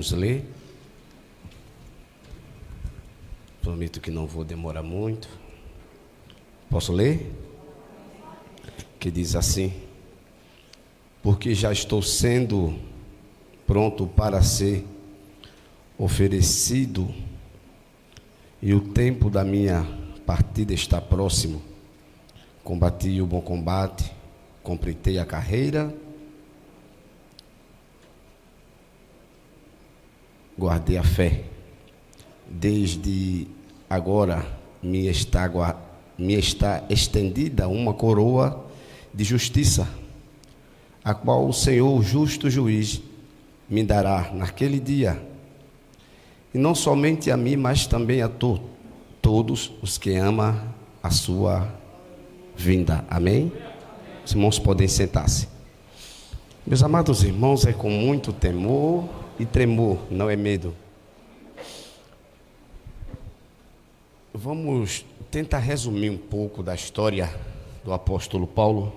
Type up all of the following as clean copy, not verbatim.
Vamos ler. Prometo que não vou demorar muito. Posso ler? Que diz assim: porque já estou sendo pronto para ser oferecido, e o tempo da minha partida está próximo. Combati o bom combate, completei a carreira, guardei a fé. Desde agora me está estendida uma coroa de justiça, a qual o Senhor, justo juiz, me dará naquele dia, e não somente a mim, mas também a todos os que amam a sua vinda. Amém? Os irmãos podem sentar-se. Meus amados irmãos, é com muito temor e tremor, não é medo. Vamos tentar resumir um pouco da história do apóstolo Paulo.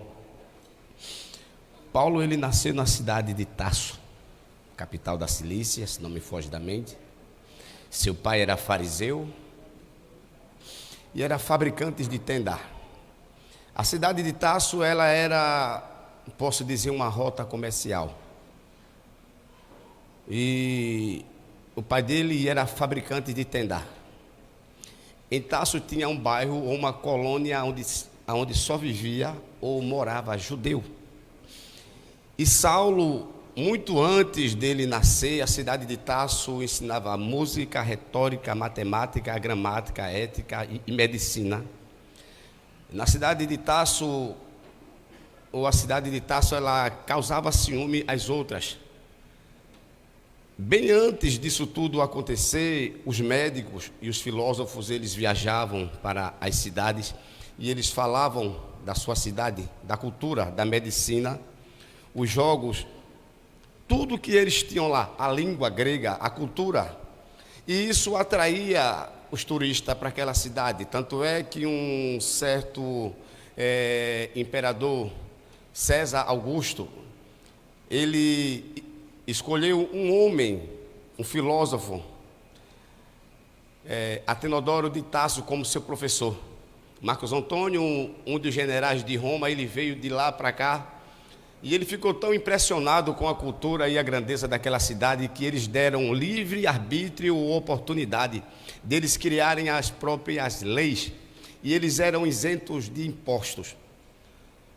Paulo, ele nasceu na cidade de Tarso, capital da Cilícia, se não me foge da mente. Seu pai era fariseu e era fabricante de tenda. A cidade de Tarso, ela era, posso dizer, uma rota comercial. E o pai dele era fabricante de tenda. Em Tarso tinha um bairro ou uma colônia onde só vivia ou morava judeu. E Saulo, muito antes dele nascer, a cidade de Tarso ensinava música, retórica, matemática, gramática, ética e medicina. Na cidade de Tarso, ou a cidade de Tarso, ela causava ciúme às outras. Bem antes disso tudo acontecer, os médicos e os filósofos, eles viajavam para as cidades e eles falavam da sua cidade, da cultura, da medicina, os jogos, tudo que eles tinham lá, a língua grega, a cultura. E isso atraía os turistas para aquela cidade. Tanto é que um certo imperador, César Augusto, ele escolheu um homem, um filósofo, Atenodoro de Tarso, como seu professor. Marcos Antônio, um dos generais de Roma, ele veio de lá para cá, e ele ficou tão impressionado com a cultura e a grandeza daquela cidade que eles deram livre arbítrio ou oportunidade deles criarem as próprias leis, e eles eram isentos de impostos.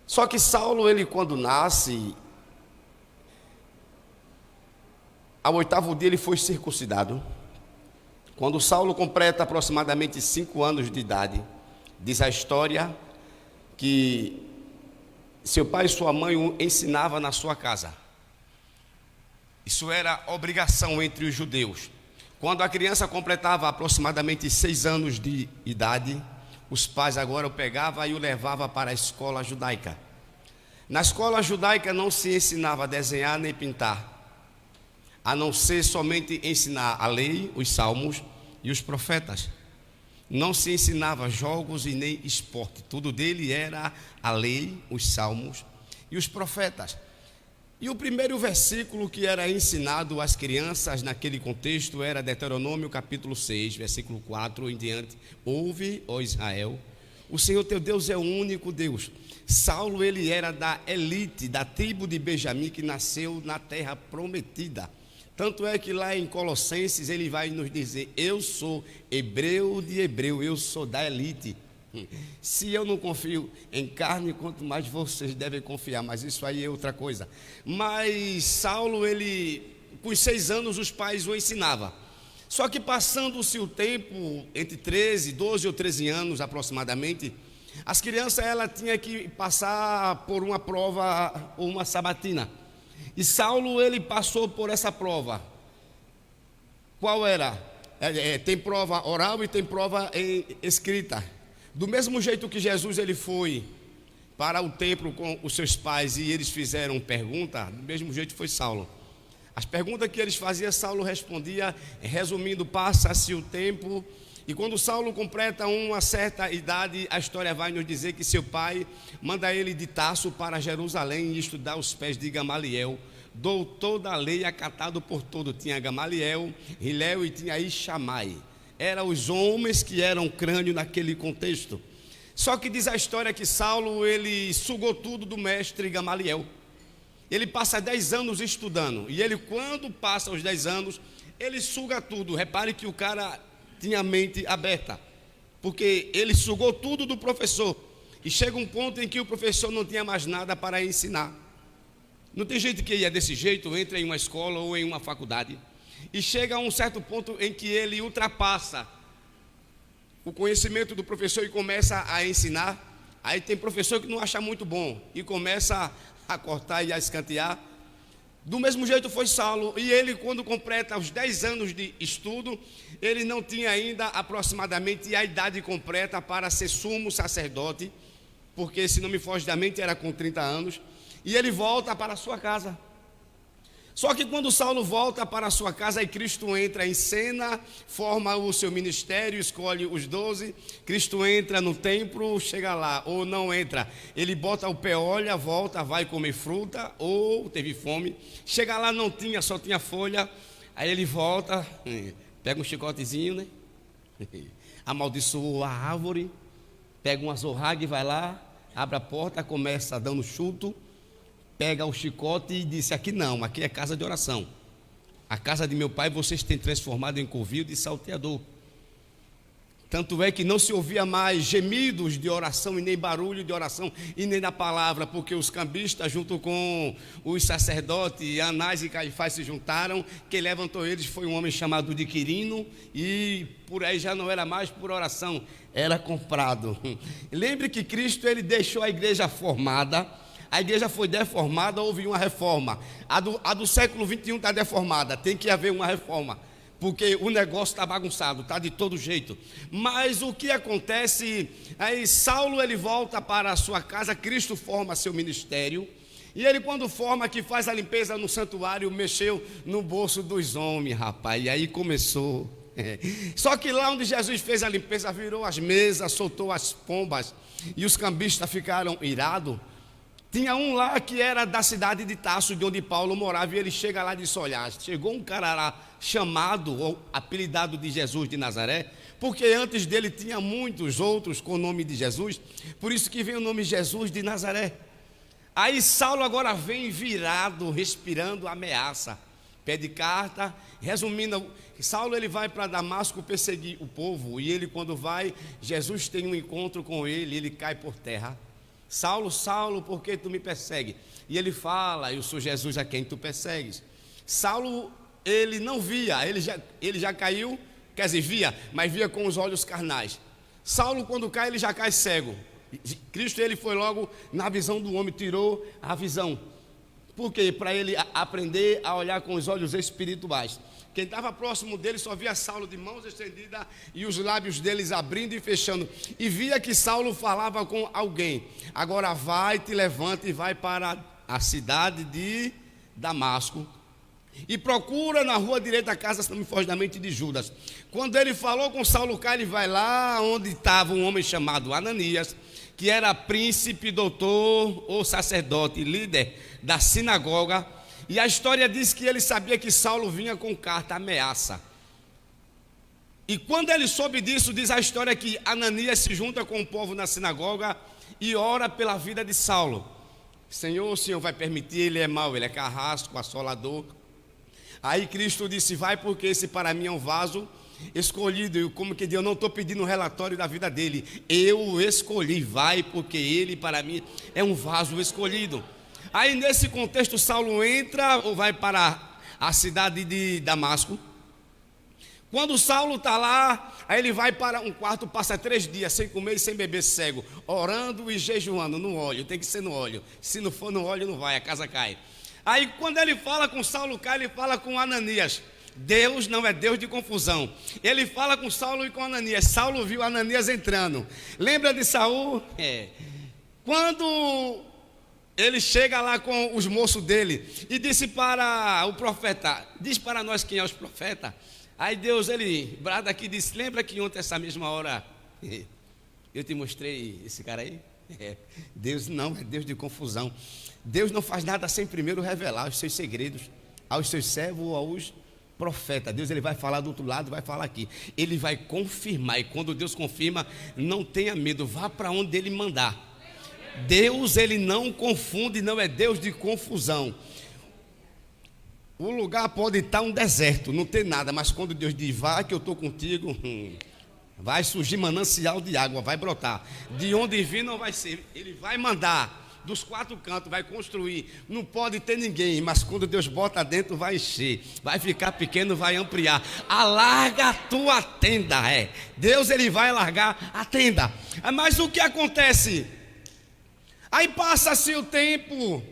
Só que Saulo, ele quando nasce, ao 8º dia ele foi circuncidado. Quando Saulo completa aproximadamente 5 anos de idade, diz a história que seu pai e sua mãe o ensinavam na sua casa. Isso era obrigação entre os judeus. Quando a criança completava aproximadamente 6 anos de idade, os pais agora o pegavam e o levavam para a escola judaica. Na escola judaica não se ensinava a desenhar nem pintar, a não ser somente ensinar a lei, os salmos e os profetas. Não se ensinava jogos e nem esporte. Tudo dele era a lei, os salmos e os profetas. E o primeiro versículo que era ensinado às crianças naquele contexto era Deuteronômio capítulo 6, versículo 4 em diante. Ouve, ó Israel, o Senhor teu Deus é o único Deus. Saulo, ele era da elite, da tribo de Benjamim, que nasceu na terra prometida. Tanto é que lá em Colossenses ele vai nos dizer: eu sou hebreu de hebreu, eu sou da elite. Se eu não confio em carne, quanto mais vocês devem confiar, mas isso aí é outra coisa. Mas Saulo, ele, com 6 anos, os pais o ensinavam. Só que passando-se o tempo, entre 12 ou 13 anos aproximadamente, as crianças, ela tinha que passar por uma prova ou uma sabatina. E Saulo, ele passou por essa prova. Qual era? Tem prova oral e tem prova escrita. Do mesmo jeito que Jesus, ele foi para o templo com os seus pais e eles fizeram pergunta, do mesmo jeito foi Saulo. As perguntas que eles faziam, Saulo respondia. Resumindo, passa-se o tempo, e quando Saulo completa uma certa idade, a história vai nos dizer que seu pai manda ele de Tarso para Jerusalém e estudar aos pés de Gamaliel, doutor da lei, acatado por todo. Tinha Gamaliel, Hilel e tinha aí Shammai. Eram os homens que eram crânio naquele contexto. Só que diz a história que Saulo, ele sugou tudo do mestre Gamaliel. Ele passa 10 anos estudando, e ele, quando passa os 10 anos, ele suga tudo. Repare que o cara tinha a mente aberta, porque ele sugou tudo do professor, e chega um ponto em que o professor não tinha mais nada para ensinar. Não tem gente que ia desse jeito, entra em uma escola ou em uma faculdade, e chega a um certo ponto em que ele ultrapassa o conhecimento do professor e começa a ensinar. Aí tem professor que não acha muito bom e começa a cortar e a escantear. Do mesmo jeito foi Saulo, e ele, quando completa os 10 anos de estudo, ele não tinha ainda aproximadamente a idade completa para ser sumo sacerdote, porque, se não me foge da mente, era com 30 anos, e ele volta para a sua casa. Só que quando Saulo volta para a sua casa, aí Cristo entra em cena, forma o seu ministério, escolhe os 12, Cristo entra no templo, chega lá, ou não entra, ele bota o pé, olha, volta, vai comer fruta, ou teve fome, chega lá, não tinha, só tinha folha, aí ele volta, pega um chicotezinho, né? Amaldiçoou a árvore, pega uma zorraga e vai lá, abre a porta, começa dando chuto, pega o chicote e disse: aqui não, aqui é casa de oração. A casa de meu pai vocês têm transformado em covil de salteador. Tanto é que não se ouvia mais gemidos de oração e nem barulho de oração e nem da palavra, porque os cambistas, junto com os sacerdotes, Anás e Caifás, se juntaram. Quem levantou eles foi um homem chamado de Quirino, e por aí já não era mais por oração, era comprado. Lembre que Cristo, ele deixou a igreja formada. A igreja foi deformada, houve uma reforma. A do século 21 está deformada, tem que haver uma reforma, porque o negócio está bagunçado, está de todo jeito. Mas o que acontece, aí Saulo, ele volta para a sua casa, Cristo forma seu ministério, e ele, quando forma, que faz a limpeza no santuário, mexeu no bolso dos homens, rapaz, e aí começou. Só que lá onde Jesus fez a limpeza, virou as mesas, soltou as pombas, e os cambistas ficaram irados. Tinha um lá que era da cidade de Tarso, de onde Paulo morava, e ele chega lá e disse: olha, chegou um cara lá chamado, ou apelidado de Jesus de Nazaré, porque antes dele tinha muitos outros com o nome de Jesus, por isso que vem o nome Jesus de Nazaré. Aí Saulo agora vem virado, respirando ameaça, pede carta. Resumindo, Saulo, ele vai para Damasco perseguir o povo, e ele, quando vai, Jesus tem um encontro com ele, ele cai por terra. Saulo, Saulo, por que tu me persegue? E ele fala: eu sou Jesus a quem tu persegues. Saulo, ele não via, ele já caiu, quer dizer, via, mas via com os olhos carnais. Saulo, quando cai, ele já cai cego. Cristo, ele foi logo na visão do homem, tirou a visão. Por quê? Para ele aprender a olhar com os olhos espirituais. Quem estava próximo dele só via Saulo de mãos estendidas e os lábios deles abrindo e fechando, e via que Saulo falava com alguém. Agora vai, te levanta e vai para a cidade de Damasco, e procura na rua direita a casa, se não me foge da mente, de Judas. Quando ele falou com Saulo, ele vai lá onde estava um homem chamado Ananias, que era príncipe, doutor ou sacerdote, líder da sinagoga. E a história diz que ele sabia que Saulo vinha com carta, ameaça. E quando ele soube disso, diz a história que Ananias se junta com o povo na sinagoga e ora pela vida de Saulo. Senhor, o Senhor vai permitir, ele é mau, ele é carrasco, assolador. Aí Cristo disse: vai, porque esse para mim é um vaso escolhido. E como que eu não estou pedindo um relatório da vida dele, eu o escolhi. Vai, porque ele para mim é um vaso escolhido. Aí nesse contexto, Saulo entra ou vai para a cidade de Damasco. Quando Saulo está lá, aí ele vai para um quarto, passa 3 dias sem comer e sem beber, cego, orando e jejuando no óleo. Tem que ser no óleo, se não for no óleo não vai, a casa cai. Aí quando ele fala com Saulo, ele fala com Ananias. Deus não é Deus de confusão. Ele fala com Saulo e com Ananias. Saulo viu Ananias entrando. Lembra de Saul? Quando ele chega lá com os moços dele e disse para o profeta: diz para nós quem é os profetas. Aí Deus, ele brada aqui e disse: lembra que ontem essa mesma hora eu te mostrei esse cara aí? Deus não é Deus de confusão. Deus não faz nada sem primeiro revelar os seus segredos aos seus servos ou aos profetas. Deus, ele vai falar do outro lado, vai falar aqui. Ele vai confirmar, e quando Deus confirma, não tenha medo, vá para onde ele mandar. Deus, ele não confunde, não é Deus de confusão. O lugar pode estar um deserto, não tem nada, mas quando Deus diz, vai que eu estou contigo, vai surgir manancial de água, vai brotar. De onde vir não vai ser, ele vai mandar. Dos quatro cantos, vai construir. Não pode ter ninguém, mas quando Deus bota dentro, vai encher. Vai ficar pequeno, vai ampliar. Alarga a tua tenda. Deus, ele vai alargar a tenda. Mas o que acontece? Aí passa-se o tempo.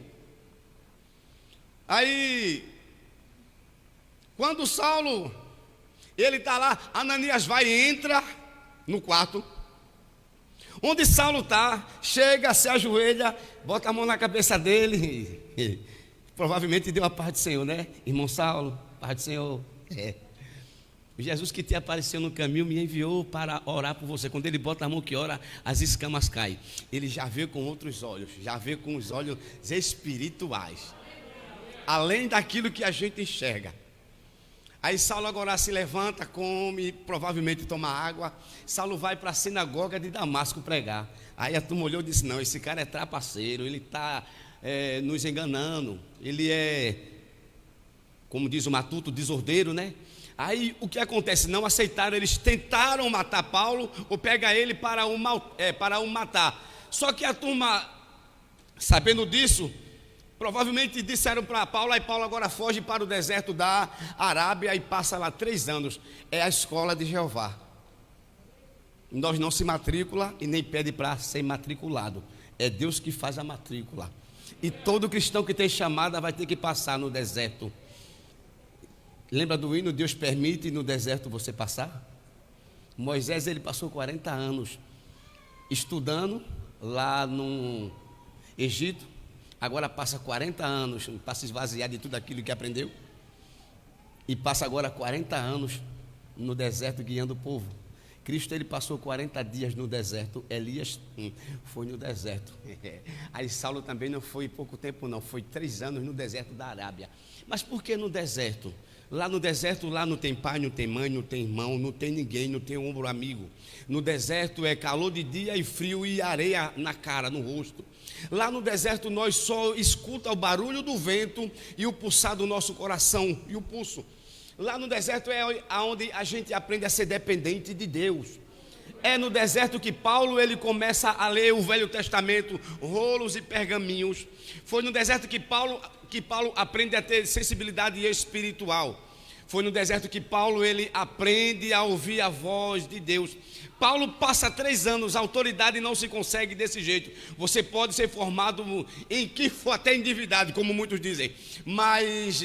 Aí, quando Saulo, ele está lá, Ananias vai e entra no quarto. Onde Saulo está, chega, se ajoelha, bota a mão na cabeça dele, provavelmente deu a paz do Senhor, né? Irmão Saulo, paz do Senhor. Jesus que te apareceu no caminho me enviou para orar por você. Quando ele bota a mão que ora, as escamas caem. Ele já vê com outros olhos, já vê com os olhos espirituais, além daquilo que a gente enxerga. Aí Saulo agora se levanta, come, provavelmente toma água. Saulo vai para a sinagoga de Damasco pregar. Aí a turma olhou e disse, não, esse cara é trapaceiro, ele está nos enganando. Ele é, como diz o matuto, desordeiro, né? Aí o que acontece? Não aceitaram, eles tentaram matar Paulo ou pegar ele para o matar. Só que a turma, sabendo disso, provavelmente disseram para Paulo, aí Paulo agora foge para o deserto da Arábia e passa lá 3 anos. É a escola de Jeová. Nós não se matricula e nem pede para ser matriculado. É Deus que faz a matrícula. E todo cristão que tem chamada vai ter que passar no deserto. Lembra do hino, Deus permite no deserto você passar? Moisés, ele passou 40 anos estudando lá no Egito. Agora passa 40 anos para se esvaziar de tudo aquilo que aprendeu. E passa agora 40 anos no deserto guiando o povo. Cristo, ele passou 40 dias no deserto. Elias foi no deserto. Aí Saulo também não foi pouco tempo não, foi 3 anos no deserto da Arábia. Mas por que no deserto? Lá no deserto, lá não tem pai, não tem mãe, não tem irmão, não tem ninguém, não tem ombro amigo. No deserto é calor de dia e frio e areia na cara, no rosto. Lá no deserto nós só escuta o barulho do vento e o pulsar do nosso coração e o pulso. Lá no deserto é onde a gente aprende a ser dependente de Deus. É no deserto que Paulo, ele começa a ler o Velho Testamento, rolos e pergaminhos. Foi no deserto que Paulo aprende a ter sensibilidade espiritual. Foi no deserto que Paulo, ele aprende a ouvir a voz de Deus. Paulo passa 3 anos, a autoridade não se consegue desse jeito. Você pode ser formado em que for, até em divindade, como muitos dizem, mas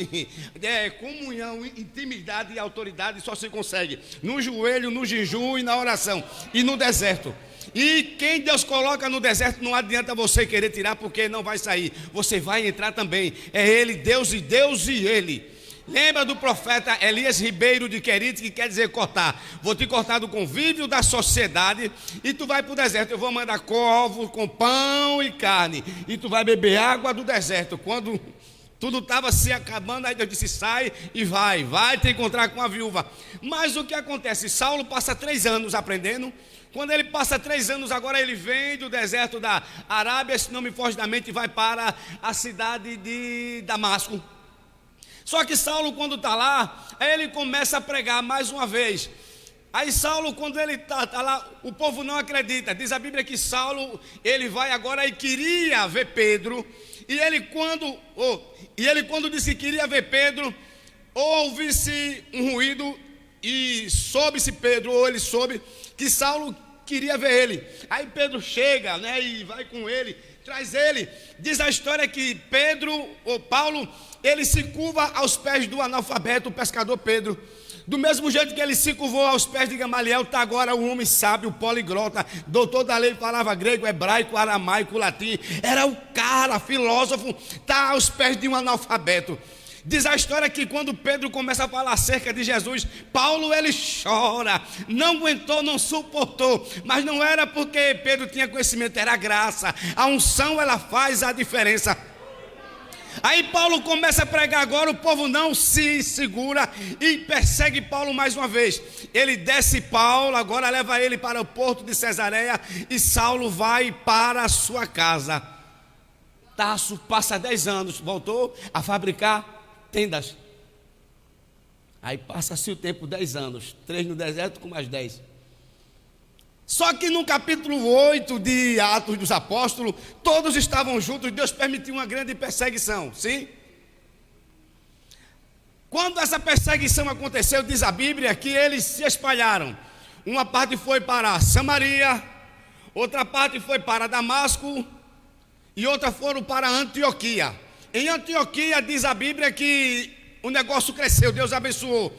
comunhão, intimidade e autoridade só se consegue no joelho, no jejum e na oração, e no deserto. E quem Deus coloca no deserto, não adianta você querer tirar, porque não vai sair, você vai entrar também. É Ele, Deus e Ele. Lembra do profeta Elias Ribeiro de Querite, que quer dizer cortar. Vou te cortar do convívio da sociedade e tu vai para o deserto. Eu vou mandar corvo com pão e carne e tu vai beber água do deserto. Quando tudo estava se acabando, aí Deus disse, sai e vai te encontrar com a viúva. Mas o que acontece? Saulo passa 3 anos aprendendo. Quando ele passa 3 anos, agora ele vem do deserto da Arábia, se não me foge da mente, vai para a cidade de Damasco. Só que Saulo, quando está lá, aí ele começa a pregar mais uma vez. Aí Saulo, quando ele está lá, o povo não acredita. Diz a Bíblia que Saulo, ele vai agora e queria ver Pedro. E ele quando disse que queria ver Pedro, ouve-se um ruído e soube-se Pedro, ou ele soube que Saulo queria ver ele. Aí Pedro chega, né, e vai com ele, traz ele. Diz a história que Pedro, ou Paulo, ele se curva aos pés do analfabeto, o pescador Pedro. Do mesmo jeito que ele se curvou aos pés de Gamaliel, está agora o homem sábio, poliglota, doutor da lei, falava grego, hebraico, aramaico, latim. Era o cara, filósofo, está aos pés de um analfabeto. Diz a história que quando Pedro começa a falar acerca de Jesus, Paulo ele chora, não aguentou, não suportou, mas não era porque Pedro tinha conhecimento, era graça. A unção ela faz a diferença. Aí Paulo começa a pregar agora, o povo não se segura e persegue Paulo mais uma vez. Ele desce Paulo, agora leva ele para o porto de Cesareia e Saulo vai para a sua casa. Tarso passa 10 anos, voltou a fabricar tendas. Aí passa-se o tempo, 10 anos, 3 no deserto com mais 10. Só que no capítulo 8 de Atos dos Apóstolos, todos estavam juntos, Deus permitiu uma grande perseguição, sim? Quando essa perseguição aconteceu, diz a Bíblia que eles se espalharam. Uma parte foi para Samaria, outra parte foi para Damasco e outra foram para Antioquia. Em Antioquia diz a Bíblia que o negócio cresceu, Deus abençoou.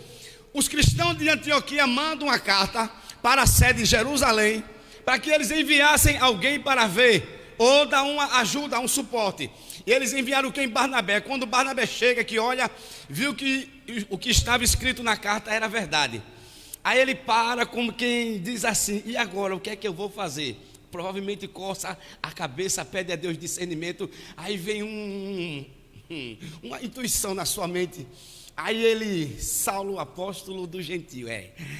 Os cristãos de Antioquia mandam uma carta para a sede em Jerusalém, para que eles enviassem alguém para ver, ou dar uma ajuda, um suporte. E eles enviaram quem? Barnabé. Quando Barnabé chega, que olha, viu que o que estava escrito na carta era verdade. Aí ele para como quem diz assim, e agora, o que é que eu vou fazer? Provavelmente coça a cabeça, pede a Deus discernimento, aí vem uma intuição na sua mente. Aí ele, Saulo, apóstolo do gentio,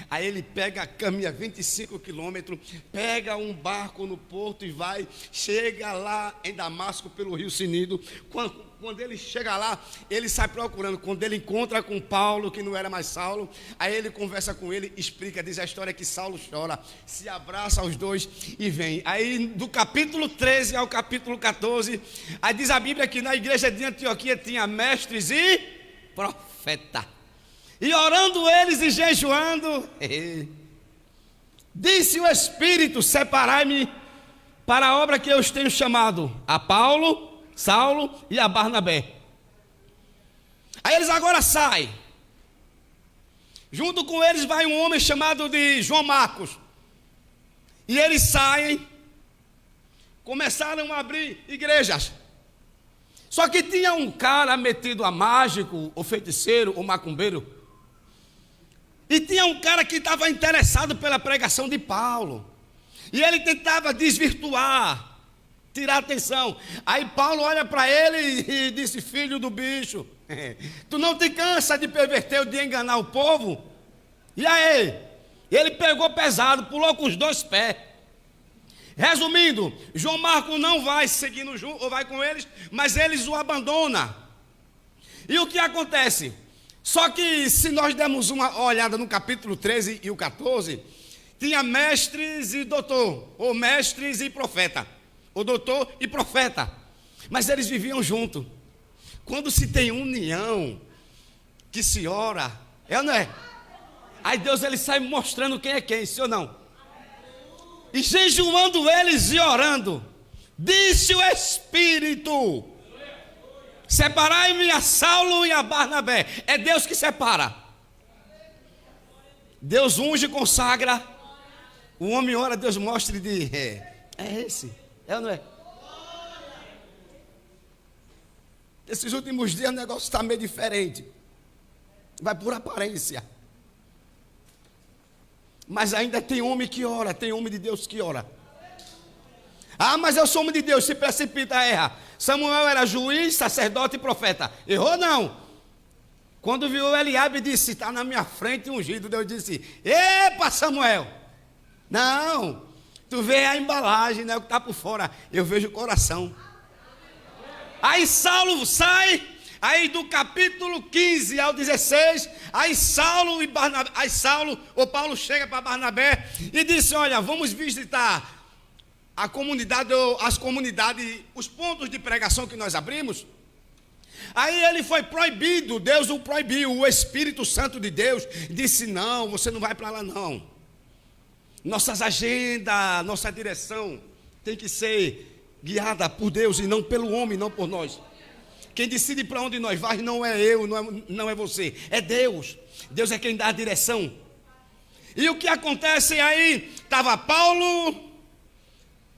aí ele caminha 25 quilômetros, pega um barco no porto e vai, chega lá em Damasco pelo rio Cnido. Quando ele chega lá, ele sai procurando. Quando ele encontra com Paulo, que não era mais Saulo, aí ele conversa com ele, explica, diz a história que Saulo chora, se abraça aos dois e vem. Aí do capítulo 13 ao capítulo 14, aí diz a Bíblia que na igreja de Antioquia tinha mestres e profeta. E orando eles e jejuando, disse o Espírito: separai-me para a obra que eu os tenho chamado, a Paulo, Saulo e a Barnabé. Aí eles agora saem. Junto com eles vai um homem chamado de João Marcos. E eles saem, começaram a abrir igrejas. Só que tinha um cara metido a mágico, ou feiticeiro, ou macumbeiro. E tinha um cara que estava interessado pela pregação de Paulo. E ele tentava desvirtuar, tirar atenção. Aí Paulo olha para ele e disse: filho do bicho, tu não te cansa de perverter, de enganar o povo? E aí? Ele pegou pesado, pulou com os 2 pés. Resumindo, João Marcos não vai seguindo junto, ou vai com eles, mas eles o abandonam. E o que acontece? Só que se nós dermos uma olhada no capítulo 13 e o 14, tinha mestres e doutor, ou mestres e profeta, ou doutor e profeta, mas eles viviam junto. Quando se tem união, que se ora, é ou não é? Aí Deus ele sai mostrando quem é quem, sim ou não? E jejuando eles e orando, disse o Espírito: separai-me a Saulo e a Barnabé. É Deus que separa. Deus unge e consagra. O homem ora, Deus mostra e diz: é esse, é ou não é? Esses últimos dias o negócio está meio diferente. Vai por aparência. Mas ainda tem homem que ora, tem homem de Deus que ora. Ah, mas eu sou homem de Deus, se precipita, erra. Samuel era juiz, sacerdote e profeta. Errou não. Quando viu Eliabe, disse: está na minha frente ungido. Deus disse: epa, Samuel. Não, tu vê a embalagem, né, o que está por fora. Eu vejo o coração. Aí Saulo sai. Aí do capítulo 15 ao 16, aí Saulo ou Paulo chega para Barnabé e disse: olha, vamos visitar a comunidade, as comunidades, os pontos de pregação que nós abrimos. Aí ele foi proibido, Deus o proibiu, o Espírito Santo de Deus disse: não, você não vai para lá não. Nossas agendas, nossa direção tem que ser guiada por Deus e não pelo homem, não por nós. Quem decide para onde nós vamos não é eu, não é você, é Deus. Deus é quem dá a direção. E o que acontece aí? Estava Paulo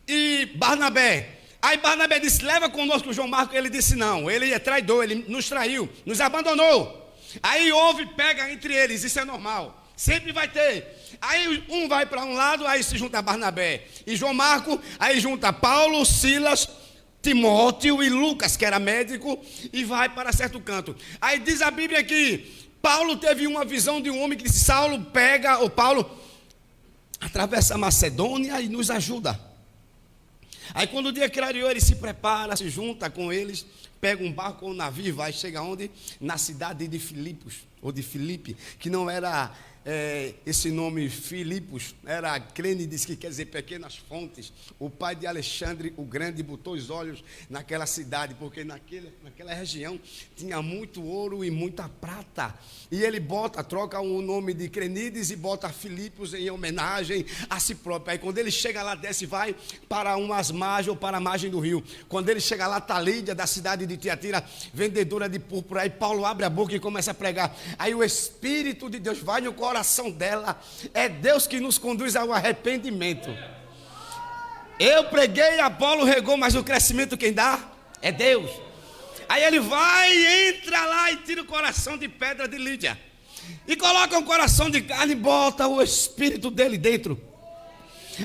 e Barnabé. Aí Barnabé disse: leva conosco o João Marcos. Ele disse: não, ele é traidor, ele nos traiu, nos abandonou. Aí houve pega entre eles, isso é normal, sempre vai ter. Aí um vai para um lado, aí se junta Barnabé e João Marcos, aí junta Paulo, Silas, Timóteo e Lucas, que era médico, e vai para certo canto. Aí diz a Bíblia que Paulo teve uma visão de um homem que disse: Paulo, atravessa a Macedônia e nos ajuda. Aí quando o dia clareou, ele se prepara, se junta com eles, pega um barco ou um navio e vai, chega onde? Na cidade de Filipos, ou de Filipe, que não era esse nome Filipos, era Crênides, que quer dizer pequenas fontes. O pai de Alexandre o Grande botou os olhos naquela cidade, porque naquela região tinha muito ouro e muita prata. E ele troca o nome de Crênides e bota Filipos em homenagem a si próprio. Aí quando ele chega lá, desce e vai para umas margens ou para a margem do rio. Quando ele chega lá, está Lídia, da cidade de Tiatira, vendedora de púrpura. Aí Paulo abre a boca e começa a pregar. Aí o Espírito de Deus vai no coração dela. É Deus que nos conduz ao arrependimento. Eu preguei, Apolo regou, mas o crescimento quem dá é Deus. Aí ele vai, entra lá e tira o coração de pedra de Lídia e coloca um coração de carne e bota o Espírito dele dentro.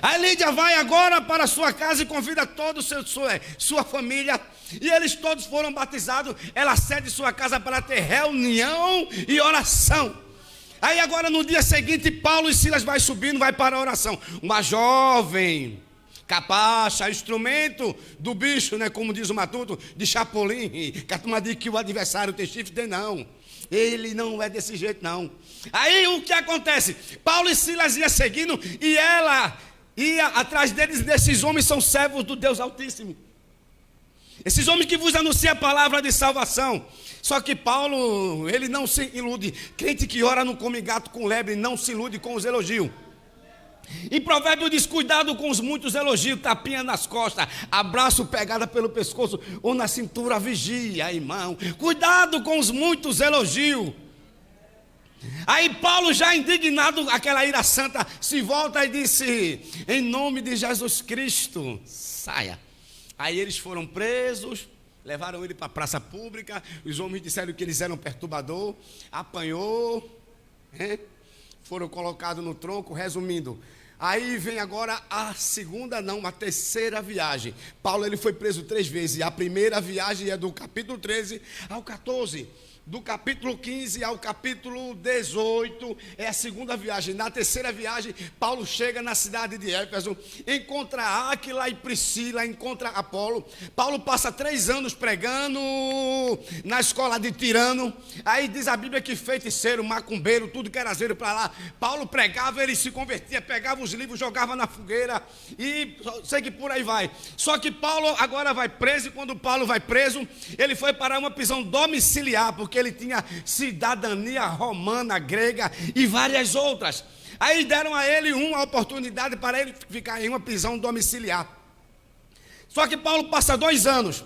Aí Lídia vai agora para sua casa e convida toda sua família, e eles todos foram batizados. Ela cede sua casa para ter reunião e oração. Aí agora no dia seguinte, Paulo e Silas vai subindo, vai para a oração. Uma jovem capacha, instrumento do bicho, né, como diz o Matuto, de Chapolin, que a turma diz que o adversário tem chifre, não. Ele não é desse jeito, não. Aí o que acontece? Paulo e Silas iam seguindo e ela ia atrás deles. Esses homens são servos do Deus Altíssimo. Esses homens que vos anunciam a palavra de salvação. Só que Paulo, ele não se ilude. Crente que ora não come gato com lebre, não se ilude com os elogios. Em Provérbio diz: cuidado com os muitos elogios, tapinha nas costas, abraço, pegada pelo pescoço ou na cintura, vigia, irmão. Cuidado com os muitos elogios. Aí Paulo, já indignado, aquela ira santa, se volta e disse: em nome de Jesus Cristo, saia. Aí eles foram presos, levaram ele para a praça pública. Os homens disseram que eles eram perturbador, apanhou, foram colocados no tronco. Resumindo, aí vem agora a terceira viagem. Paulo, ele foi preso 3 vezes. A primeira viagem é do capítulo 13 ao 14. Do capítulo 15 ao capítulo 18 é a segunda viagem. Na terceira viagem, Paulo chega na cidade de Éfeso, encontra Áquila e Priscila, encontra Apolo. Paulo passa 3 anos pregando na escola de Tirano. Aí diz a Bíblia que feiticeiro, macumbeiro, tudo que era zero para lá. Paulo pregava, ele se convertia, pegava os livros, jogava na fogueira e sei que por aí vai. Só que Paulo agora vai preso, e quando Paulo vai preso, ele foi para uma prisão domiciliar, porque ele tinha cidadania romana, grega e várias outras. Aí deram a ele uma oportunidade para ele ficar em uma prisão domiciliar. Só que Paulo passa 2 anos.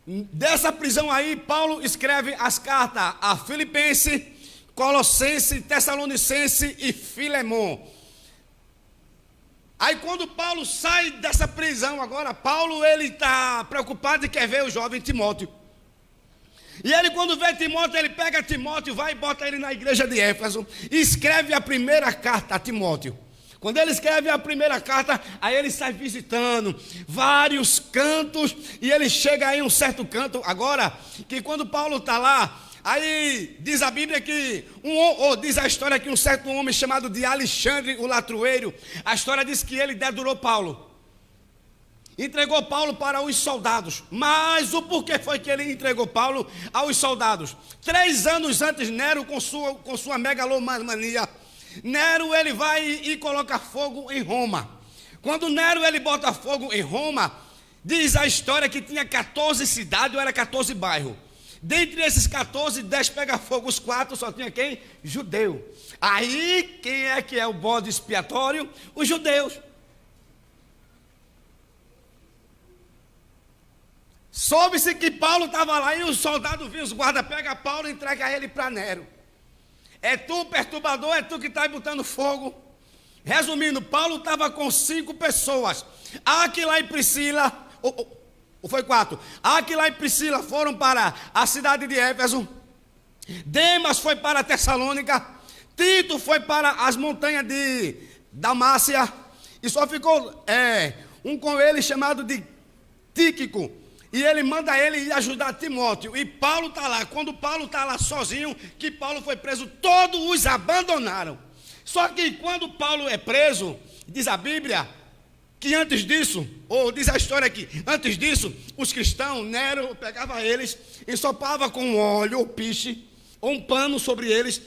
Dessa prisão aí, Paulo escreve as cartas a Filipense, Colossense, Tessalonicense e Filemon. Aí quando Paulo sai dessa prisão agora, Paulo ele está preocupado e quer ver o jovem Timóteo. E ele, quando vê Timóteo, ele pega Timóteo, vai e bota ele na igreja de Éfeso e escreve a primeira carta a Timóteo. Quando ele escreve a primeira carta, aí ele sai visitando vários cantos e ele chega em um certo canto. Agora, que quando Paulo está lá, aí diz a Bíblia que, diz a história que um certo homem chamado de Alexandre o Latrueiro, a história diz que ele dedurou Paulo. Entregou Paulo para os soldados. Mas o porquê foi que ele entregou Paulo aos soldados? 3 anos antes, Nero, com sua megalomania, Nero ele vai e coloca fogo em Roma. Quando Nero ele bota fogo em Roma, diz a história que tinha 14 cidades, ou era 14 bairros. Dentre esses 14, 10 pega fogo, os 4 só tinha quem? Judeu. Aí, quem é que é o bode expiatório? Os judeus. Soube-se que Paulo estava lá e os soldados viram, os guardas pegam Paulo e entregam ele para Nero. É tu, perturbador, é tu que está botando fogo. Resumindo, Paulo estava com 5 pessoas. Áquila e Priscila, ou foi 4. Áquila e Priscila foram para a cidade de Éfeso. Demas foi para Tessalônica. Tito foi para as montanhas de Dalmácia. E só ficou um com ele chamado de Tíquico. E ele manda ele ir ajudar Timóteo. E Paulo está lá. Quando Paulo está lá sozinho, que Paulo foi preso, todos os abandonaram. Só que quando Paulo é preso, diz a Bíblia, que antes disso, ou diz a história aqui, antes disso, os cristãos, Nero pegava eles, ensopava com óleo ou piche, ou um pano sobre eles,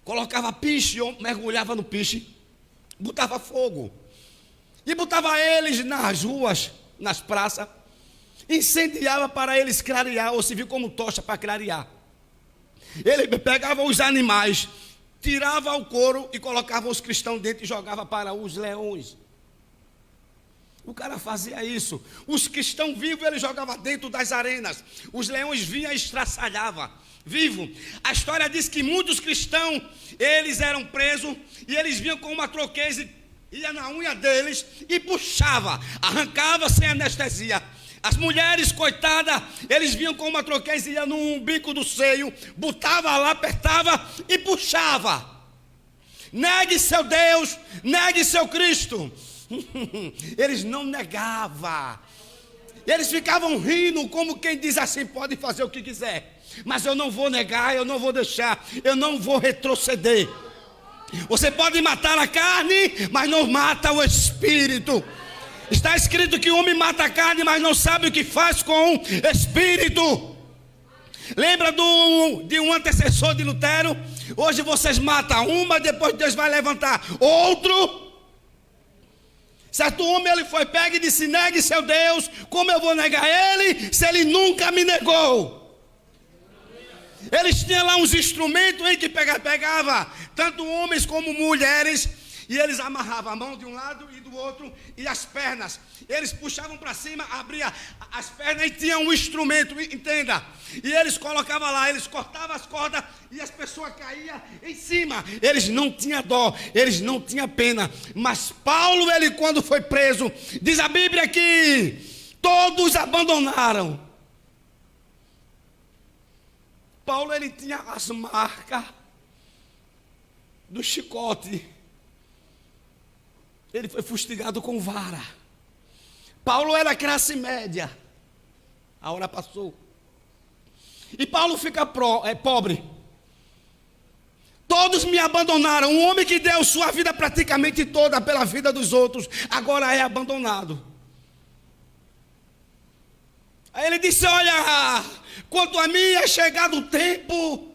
colocava piche, ou mergulhava no piche, botava fogo, e botava eles nas ruas, nas praças, incendiava para eles clarear, ou servir como tocha para clarear. Ele pegava os animais, tirava o couro e colocava os cristãos dentro e jogava para os leões. O cara fazia isso. Os cristãos vivos ele jogava dentro das arenas. Os leões vinham e estraçalhava vivo. A história diz que muitos cristãos, eles eram presos e eles vinham com uma troqueza, ia na unha deles e puxava, arrancava sem anestesia. As mulheres, coitadas, eles vinham com uma troqueza, ia no bico do seio, botava lá, apertava e puxava. Negue seu Deus, negue seu Cristo. Eles não negavam. Eles ficavam rindo, como quem diz assim, pode fazer o que quiser, mas eu não vou negar, eu não vou deixar, eu não vou retroceder. Você pode matar a carne, mas não mata o espírito. Está escrito que o homem mata a carne, mas não sabe o que faz com o espírito. Lembra de um antecessor de Lutero? Hoje vocês matam uma, depois Deus vai levantar outro. Certo homem, ele foi pego e disse, negue seu Deus. Como eu vou negar ele, se ele nunca me negou? Eles tinham lá uns instrumentos em que pegava tanto homens como mulheres, e eles amarravam a mão de um lado e do outro, e as pernas, eles puxavam para cima, abria as pernas e tinha um instrumento, entenda, e eles colocavam lá, eles cortavam as cordas e as pessoas caíam em cima. Eles não tinham dó, eles não tinham pena. Mas Paulo, ele quando foi preso, diz a Bíblia que todos abandonaram. Paulo, ele tinha as marcas do chicote. Ele foi fustigado com vara. Paulo era classe média. A hora passou. E Paulo fica pobre. Todos me abandonaram. Um homem que deu sua vida praticamente toda pela vida dos outros, agora é abandonado. Aí ele disse, olha, quanto a mim é chegado o tempo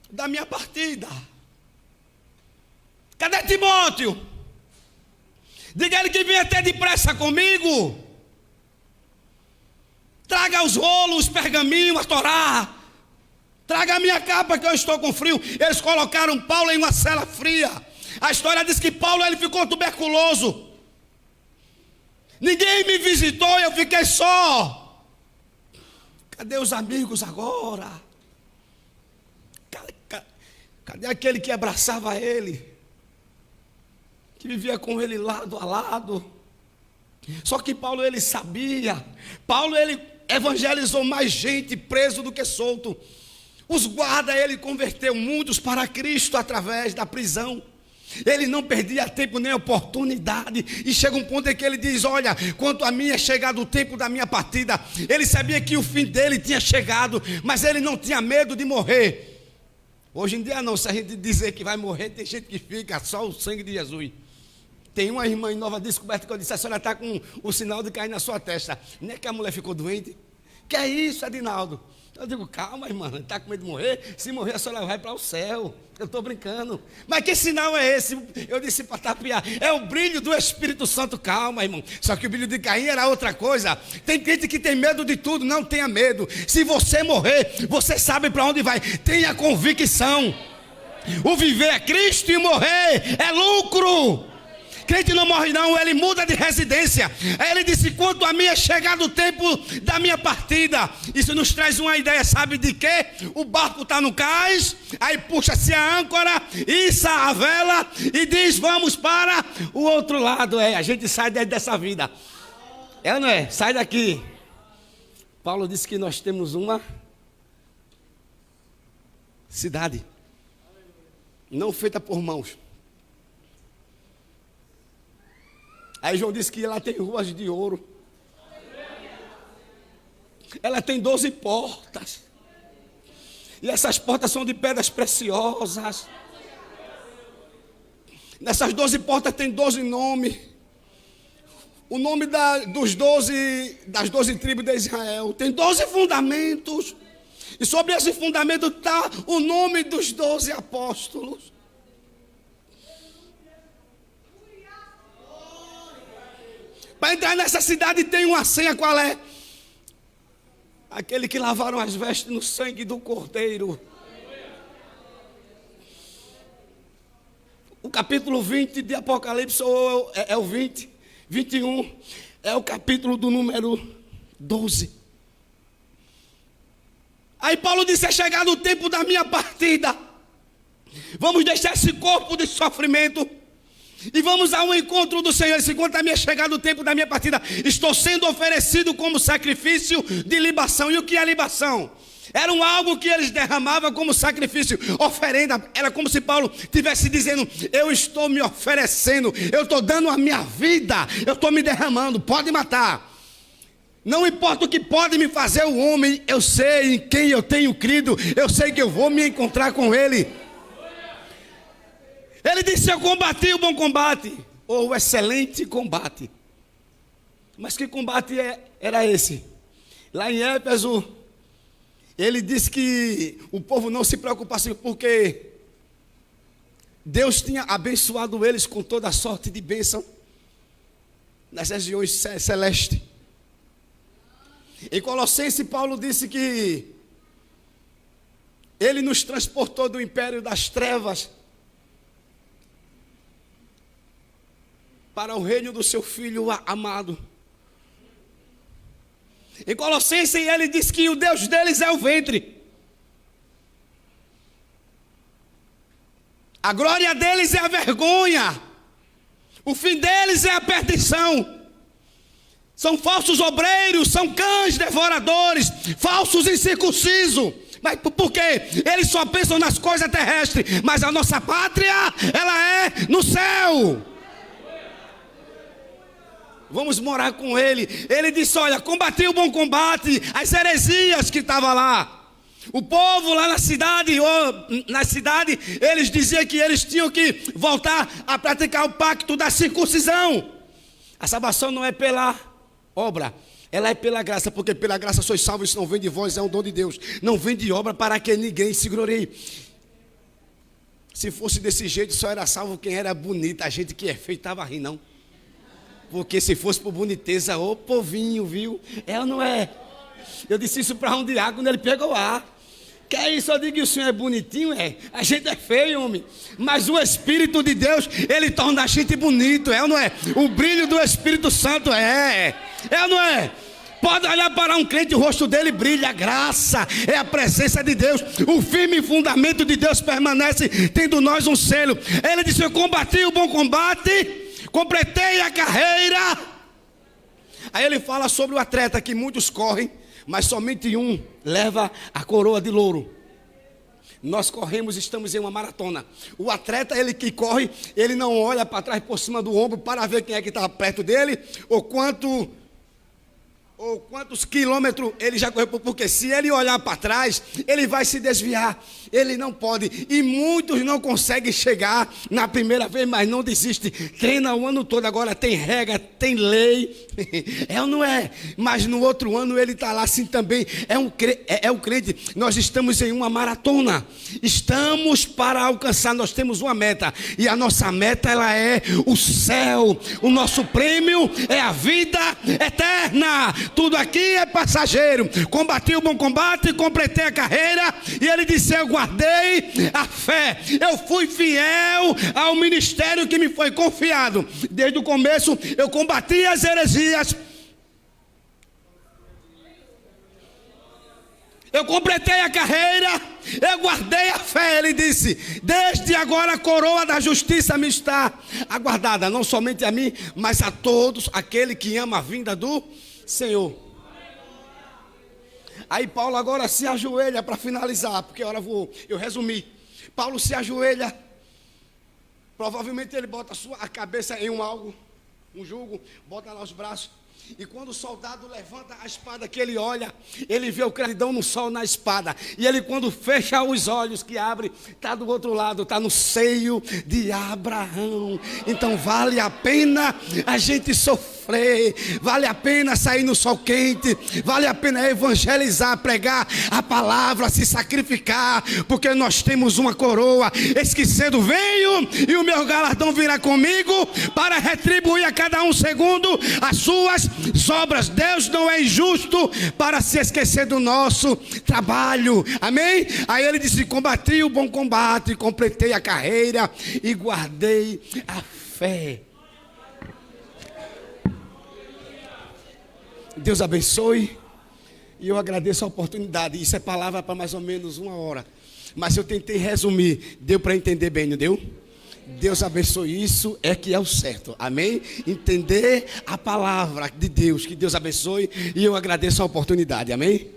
da minha partida. Cadê Timóteo? Diga ele que venha até depressa comigo. Traga os rolos, os pergaminhos, a Torá. Traga a minha capa que eu estou com frio. Eles colocaram Paulo em uma cela fria. A história diz que Paulo ele ficou tuberculoso. Ninguém me visitou, eu fiquei só. Cadê os amigos agora? Cadê aquele que abraçava ele? Que vivia com ele lado a lado. Só que Paulo ele sabia. Paulo ele evangelizou mais gente preso do que solto. Os guardas ele converteu muitos para Cristo através da prisão. Ele não perdia tempo nem oportunidade. E chega um ponto em que ele diz, olha, quanto a mim é chegado o tempo da minha partida. Ele sabia que o fim dele tinha chegado, mas ele não tinha medo de morrer. Hoje em dia não, se a gente dizer que vai morrer, tem gente que fica só o sangue de Jesus. Tem uma irmã em Nova Descoberta que eu disse, a senhora está com o sinal de cair na sua testa. Nem é que a mulher ficou doente? Que é isso, Adinaldo? Eu digo, calma, irmã, está com medo de morrer? Se morrer, a senhora vai para o céu. Eu estou brincando. Mas que sinal é esse? Eu disse para tapiar. É o brilho do Espírito Santo. Calma, irmão. Só que o brilho de Caim era outra coisa. Tem gente que tem medo de tudo. Não tenha medo. Se você morrer, você sabe para onde vai. Tenha convicção. O viver é Cristo e morrer é lucro. Crente não morre não, ele muda de residência. Aí ele disse, quanto a mim é chegado o tempo da minha partida. Isso nos traz uma ideia, sabe de quê? O barco está no cais, aí puxa-se a âncora, issa a vela e diz, vamos para o outro lado. A gente sai dessa vida. É ou não é? Sai daqui. Paulo disse que nós temos uma cidade não feita por mãos. Aí João disse que ela tem ruas de ouro. Ela tem 12 portas. E essas portas são de pedras preciosas. Nessas 12 portas tem 12 nomes. O nome das 12 tribos de Israel. Tem 12 fundamentos. E sobre esse fundamento está o nome dos 12 apóstolos. Para entrar nessa cidade tem uma senha, qual é? Aquele que lavaram as vestes no sangue do Cordeiro. O capítulo 20 de Apocalipse, ou é o 20, 21, é o capítulo do número 12. Aí Paulo disse: é chegado o tempo da minha partida. Vamos deixar esse corpo de sofrimento e vamos ao encontro do Senhor. Esse encontro é chegado o tempo da minha partida. Estou sendo oferecido como sacrifício de libação. E o que é libação? Era algo que eles derramavam como sacrifício, oferenda. Era como se Paulo estivesse dizendo: eu estou me oferecendo, eu estou dando a minha vida, eu estou me derramando, pode matar. Não importa o que pode me fazer o homem, eu sei em quem eu tenho crido, eu sei que eu vou me encontrar com Ele. Ele disse: eu combati o bom combate, ou o excelente combate. Mas que combate era esse? Lá em Éfeso, ele disse que o povo não se preocupasse, porque Deus tinha abençoado eles com toda sorte de bênção nas regiões celestes. Em Colossenses, Paulo disse que Ele nos transportou do império das trevas para o reino do seu Filho amado. Em Colossenses, ele diz que o Deus deles é o ventre. A glória deles é a vergonha. O fim deles é a perdição. São falsos obreiros, são cães devoradores, falsos incircuncisos. Mas por quê? Eles só pensam nas coisas terrestres, mas a nossa pátria, ela é no céu. Vamos morar com Ele. Ele disse: olha, combati o bom combate, as heresias que estavam lá. O povo lá na cidade, eles diziam que eles tinham que voltar a praticar o pacto da circuncisão. A salvação não é pela obra, ela é pela graça, porque pela graça sois salvos, isso não vem de vós, é um dom de Deus. Não vem de obra para que ninguém se glorie. Se fosse desse jeito, só era salvo quem era bonito. A gente que é feio estava rindo, não. Porque se fosse por boniteza, ô povinho, viu? É ou não é? Eu disse isso para um diácono, ele pegou ar. Que é isso? Eu digo que o senhor é bonitinho, é? A gente é feio, homem. Mas o Espírito de Deus, ele torna a gente bonito, é ou não é? O brilho do Espírito Santo é ou não é? Pode olhar para um crente, o rosto dele brilha, a graça, é a presença de Deus. O firme fundamento de Deus permanece, tendo nós um selo. Ele disse: eu combati o bom combate, completei a carreira. Aí ele fala sobre o atleta, que muitos correm, mas somente um leva a coroa de louro. Nós corremos, estamos em uma maratona. O atleta, ele que corre, ele não olha para trás, por cima do ombro, para ver quem é que está perto dele, ou quantos quilômetros ele já correu, porque se ele olhar para trás, ele vai se desviar, ele não pode, e muitos não conseguem chegar na primeira vez, mas não desiste, treina o ano todo. Agora tem regra, tem lei, é ou não é? Mas no outro ano ele está lá assim também, é o crente. Nós estamos em uma maratona, estamos para alcançar, nós temos uma meta, e a nossa meta, ela é o céu. O nosso prêmio é a vida eterna. Tudo aqui é passageiro. Combati o bom combate, completei a carreira. E ele disse: eu guardei a fé. Eu fui fiel ao ministério que me foi confiado. Desde o começo eu combati as heresias. Eu completei a carreira, eu guardei a fé. Ele disse: desde agora a coroa da justiça me está aguardada, não somente a mim, mas a todos aquele que ama a vinda do Senhor. Aí Paulo agora se ajoelha para finalizar, porque agora eu resumi. Paulo se ajoelha, provavelmente ele bota a cabeça em um jugo, bota lá os braços. E quando o soldado levanta a espada que ele olha, ele vê o clarão no sol na espada. E ele, quando fecha os olhos, que abre, está do outro lado, está no seio de Abraão. Então vale a pena a gente sofrer, vale a pena sair no sol quente, vale a pena evangelizar, pregar a palavra, se sacrificar, porque nós temos uma coroa. Eis que cedo venho e o meu galardão virá comigo para retribuir a cada um segundo as suas obras. Deus não é injusto para se esquecer do nosso trabalho, amém? Aí ele disse: combati o bom combate, completei a carreira e guardei a fé. Deus abençoe. E eu agradeço a oportunidade. Isso é palavra para mais ou menos 1 hora, mas eu tentei resumir. Deu para entender bem, não deu? Deus abençoe, isso é que é o certo, amém? Entender a palavra de Deus, que Deus abençoe, e eu agradeço a oportunidade, amém?